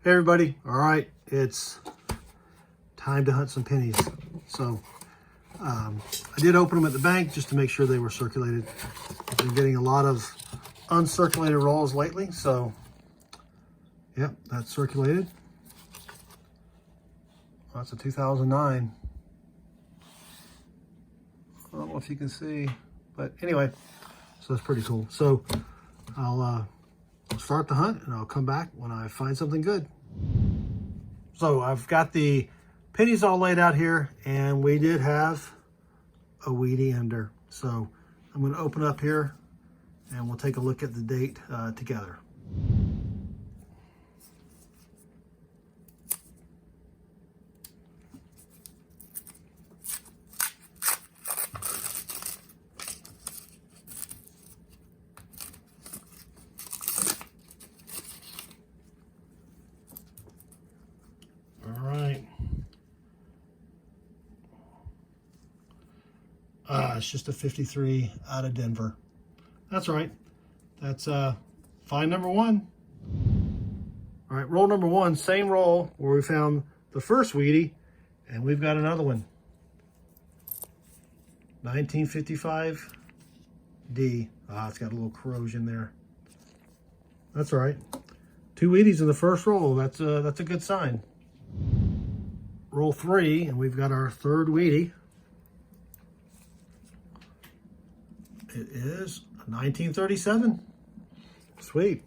Hey everybody, all right, it's time to hunt some pennies. So I did open them at the bank just to make sure they were circulated. I've been getting a lot of uncirculated rolls lately, so yep, that's circulated. Well, that's a 2009. I don't know if you can see, but anyway, so that's pretty cool. So I'll start the hunt and I'll come back when I find something good. So I've got the pennies all laid out here, and we did have a wheatie ender. So I'm going to open up here and we'll take a look at the date together. It's just a 53 out of Denver. That's right. That's find number one. All right, roll number one, same roll where we found the first wheatie, and we've got another one. 1955 D. It's got a little corrosion there. That's all right. Two wheaties in the first roll. That's a good sign. Roll three, and we've got our third wheatie. It is a 1937. Sweet.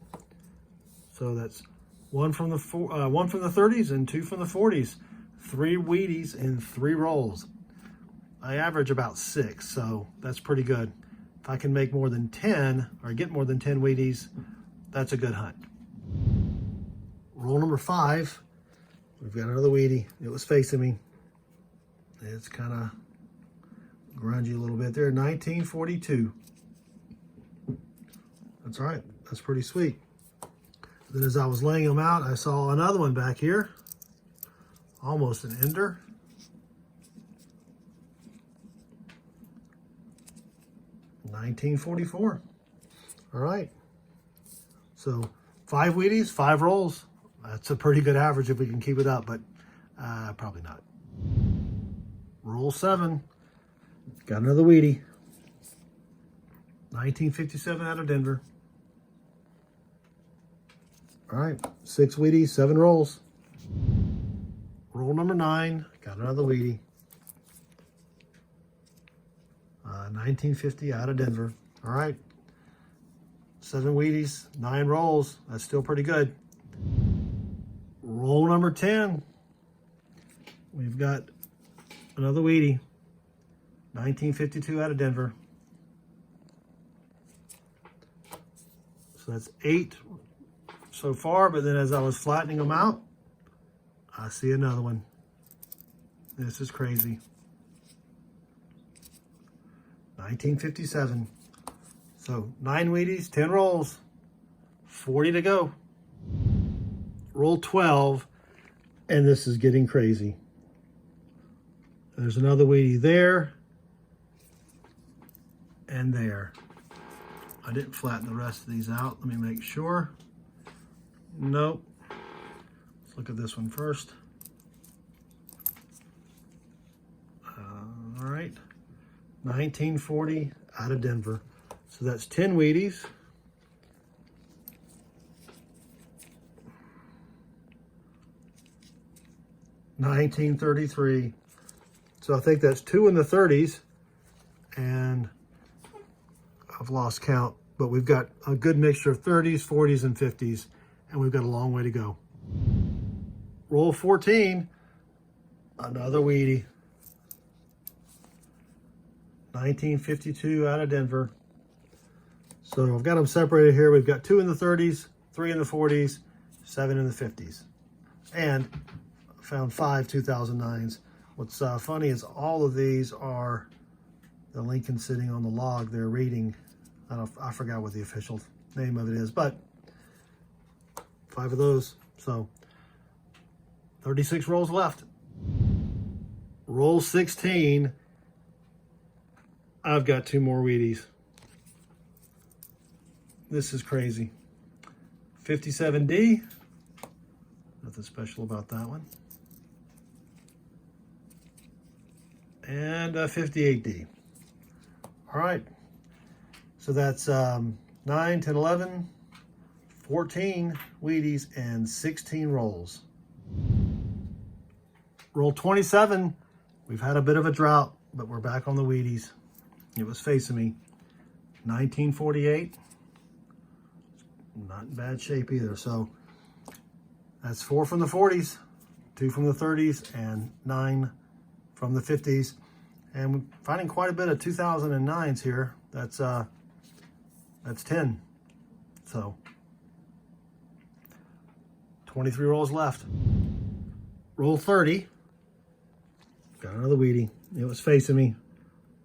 So that's one from the 30s and two from the 40s. Three wheaties in three rolls. I average about 6, so that's pretty good. If I can make more than 10 or get more than 10 wheaties, that's a good hunt. Roll number 5. We've got another wheatie. It was facing me. It's kind of grungy a little bit there. 1942. That's all right. That's pretty sweet. Then as I was laying them out, I saw another one back here. Almost an ender. $19.44. All right. So 5 wheaties, 5 rolls. That's a pretty good average if we can keep it up, but probably not. Roll 7. Got another wheatie. 1957 out of Denver. All right, 6 wheaties, 7 rolls. Roll number 9. Got another wheatie. 1950 out of Denver. All right, 7 wheaties, 9 rolls. That's still pretty good. Roll number 10. We've got another wheatie. 1952 out of Denver. So that's 8 so far, but then as I was flattening them out, I see another one. This is crazy. 1957. So 9 wheaties, 10 rolls, 40 to go. Roll 12, and this is getting crazy. There's another wheatie there and there. I didn't flatten the rest of these out. Let me make sure. Nope. Let's look at this one first. All right. 1940 out of Denver. So that's 10 wheaties. $19.33. So I think that's 2 in the 30s, and I've lost count, but we've got a good mixture of 30s, 40s, and 50s, and we've got a long way to go. Roll 14, another wheatie. 1952 out of Denver. So I've got them separated here. We've got 2 in the 30s, 3 in the 40s, 7 in the 50s, and I found 5 2009s. What's funny is all of these are the Lincoln sitting on the log. They're reading. I forgot what the official name of it is, but 5 of those. So 36 rolls left. Roll 16. I've got 2 more wheaties. This is crazy. 57D. Nothing special about that one. And a 58D. All right. So that's 9, 10, 11, 14 Wheaties, and 16 rolls. Roll 27. We've had a bit of a drought, but we're back on the Wheaties. It was facing me. 1948. Not in bad shape either. So that's 4 from the 40s, 2 from the 30s, and 9 from the 50s. And we're finding quite a bit of 2009s here. That's 10. So 23 rolls left. Roll 30. Got another Wheatie. It was facing me.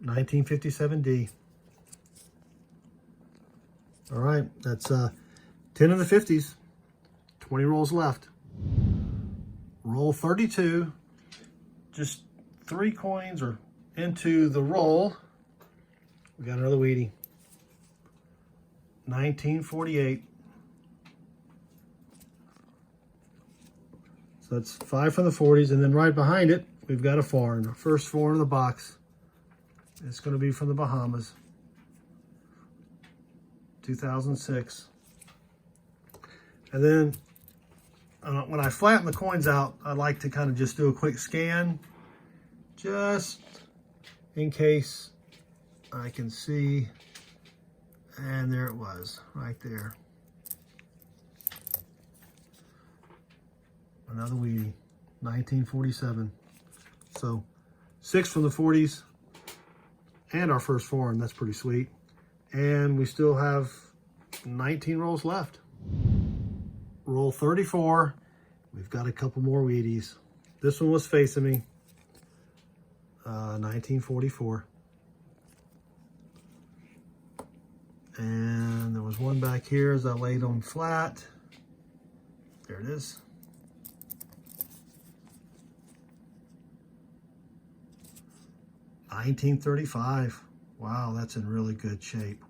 1957D. All right, that's 10 in the 50s. 20 rolls left. Roll 32. Just 3 coins or into the roll. We got another Wheatie. 1948. So that's 5 from the 40s, and then right behind it, we've got a foreign. Our first foreign in the box. It's going to be from the Bahamas. 2006. And then when I flatten the coins out, I like to kind of just do a quick scan, just in case I can see. And there it was, right there. Another Wheatie, 1947. So 6 from the 40s and our first foreign. That's pretty sweet. And we still have 19 rolls left. Roll 34. We've got a couple more Wheaties. This one was facing me. 1944. And there was one back here as I laid them flat. There it is. $19.35. Wow, that's in really good shape.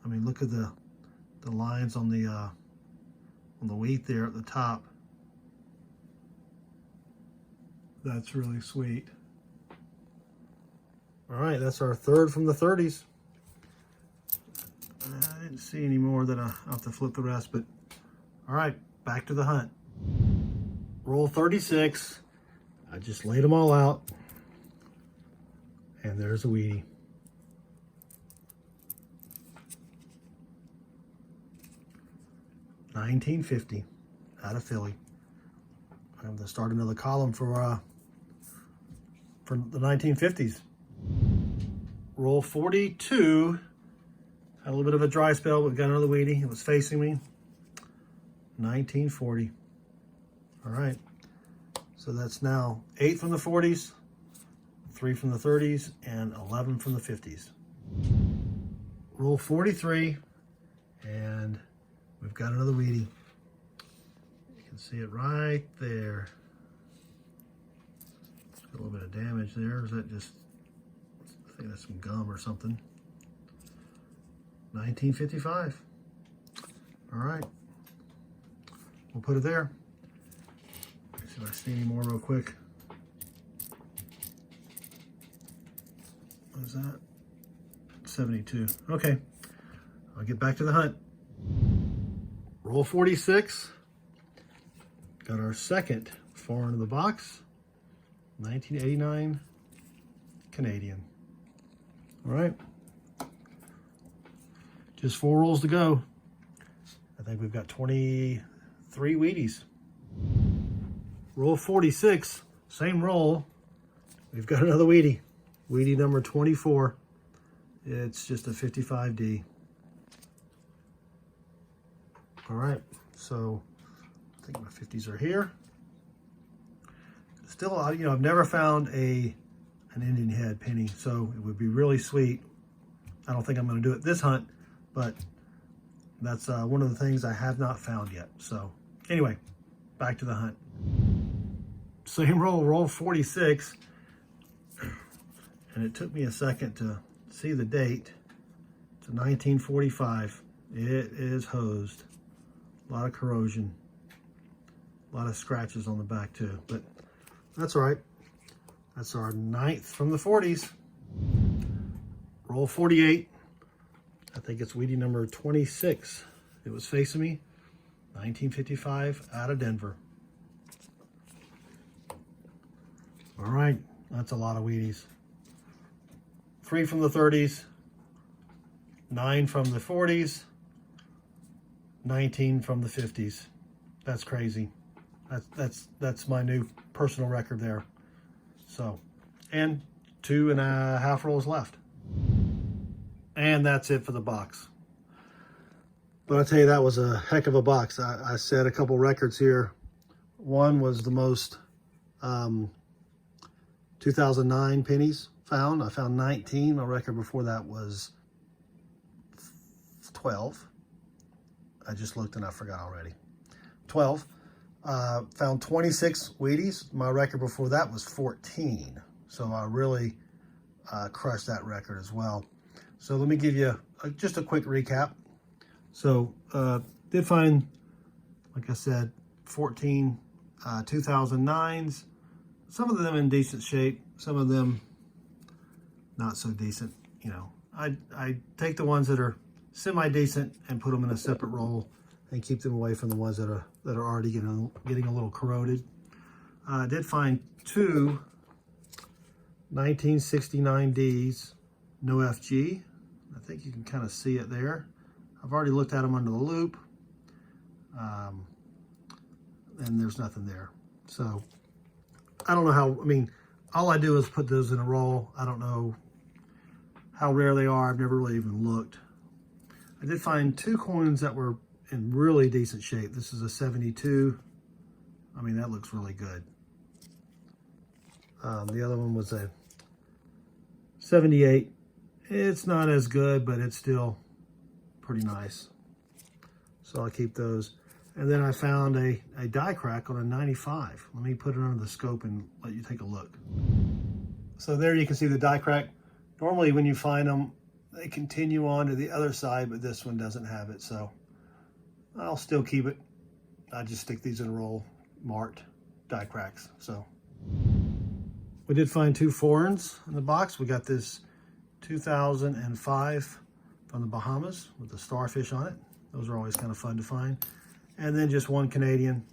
I mean, look at the lines on the wheat there at the top. That's really sweet. All right, that's our third from the 30s. I didn't see any more that I'll have to flip the rest, but all right, back to the hunt. Roll 36. I just laid them all out. And there's a Wheatie. $19.50 out of Philly. I'm going to start another column for the 1950s. Roll 42. Had a little bit of a dry spell, but we got another Wheatie. It was facing me. 1940. All right. So that's now 8 from the 40s, 3 from the 30s, and 11 from the 50s. Roll 43, and we've got another Wheatie. You can see it right there. Got a little bit of damage there. Is that just, I think that's some gum or something. 1955. All right. We'll put it there. Let's see if I see any more real quick. What is that? 72. Okay. I'll get back to the hunt. Roll 46. Got our second foreign in the box. 1989 Canadian. All right. Just 4 rolls to go. I think we've got 23 Wheaties. Roll 46, same roll. We've got another Wheatie. Wheatie number 24. It's just a 55D. All right, so I think my 50s are here. Still, I've never found an Indian head penny, so it would be really sweet. I don't think I'm going to do it this hunt, but that's one of the things I have not found yet. So anyway, back to the hunt. Same roll, roll 46. And it took me a second to see the date. It's 1945. It is hosed. A lot of corrosion. A A lot of scratches on the back too, but that's all right. That's our 9th from the 40s. Roll 48. I think it's wheatie number 26. It was facing me. 1955 out of Denver. All right, that's a lot of wheaties. 3 from the 30s, 9 from the 40s, 19 from the 50s. That's crazy. That's my new personal record there. So, and 2.5 rolls left. And that's it for the box. But I'll tell you, that was a heck of a box. I set a couple records here. One was the most 2009 pennies found. I found 19. My record before that was 12. I just looked and I forgot already. 12. Found 26 wheaties. My record before that was 14. So I really crushed that record as well. So let me give you just a quick recap. So did find, like I said, 14 2009s. Some of them in decent shape, some of them not so decent. You know, I take the ones that are semi-decent and put them in a separate roll and keep them away from the ones that are already getting a little corroded. I did find 2 1969Ds, no FG. I think you can kind of see it there. I've already looked at them under the loop, and there's nothing there. So I don't know how, I mean, all I do is put those in a roll. I don't know how rare they are. I've never really even looked. I did find 2 coins that were in really decent shape. This is a 72. I mean, that looks really good. The other one was a 78. It's not as good, but it's still pretty nice. So I'll keep those. And then I found a die crack on a 95. Let me put it under the scope and let you take a look. So there you can see the die crack. Normally when you find them, they continue on to the other side, but this one doesn't have it. So I'll still keep it. I just stick these in a roll marked die cracks. So we did find 2 foreigns in the box. We got this 2005 from the Bahamas with the starfish on it. Those are always kind of fun to find. And then just 1 Canadian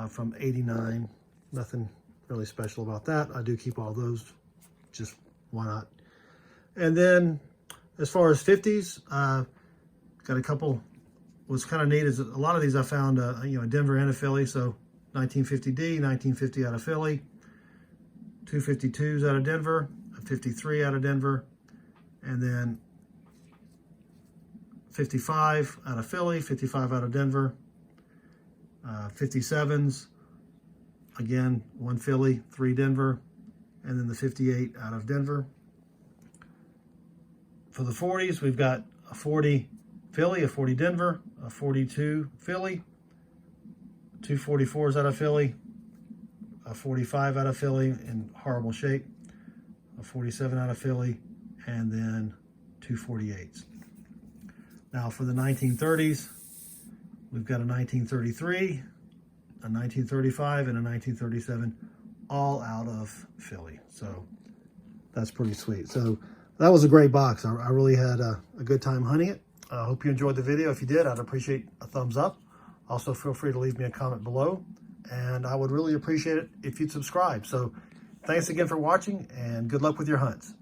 from 89. Nothing really special about that. I do keep all those, just why not? And then as far as 50s, got a couple. What's kind of neat is a lot of these I found, you know, Denver and a Philly. So 1950D, 1950 out of Philly, 252s out of Denver, a 53 out of Denver, and then 55 out of Philly, 55 out of Denver, 57s, again, 1 Philly, 3 Denver, and then the 58 out of Denver. For the 40s, we've got a 40 Philly, a 40 Denver, a 42 Philly, 2 44s out of Philly, a 45 out of Philly in horrible shape, a 47 out of Philly, and then 2 48s. Now for the 1930s, we've got a 1933, a 1935, and a 1937, all out of Philly. So that's pretty sweet. So that was a great box. I really had a good time hunting it. I hope you enjoyed the video. If you did, I'd appreciate a thumbs up. Also, feel free to leave me a comment below. And I would really appreciate it if you'd subscribe. So thanks again for watching, and good luck with your hunts.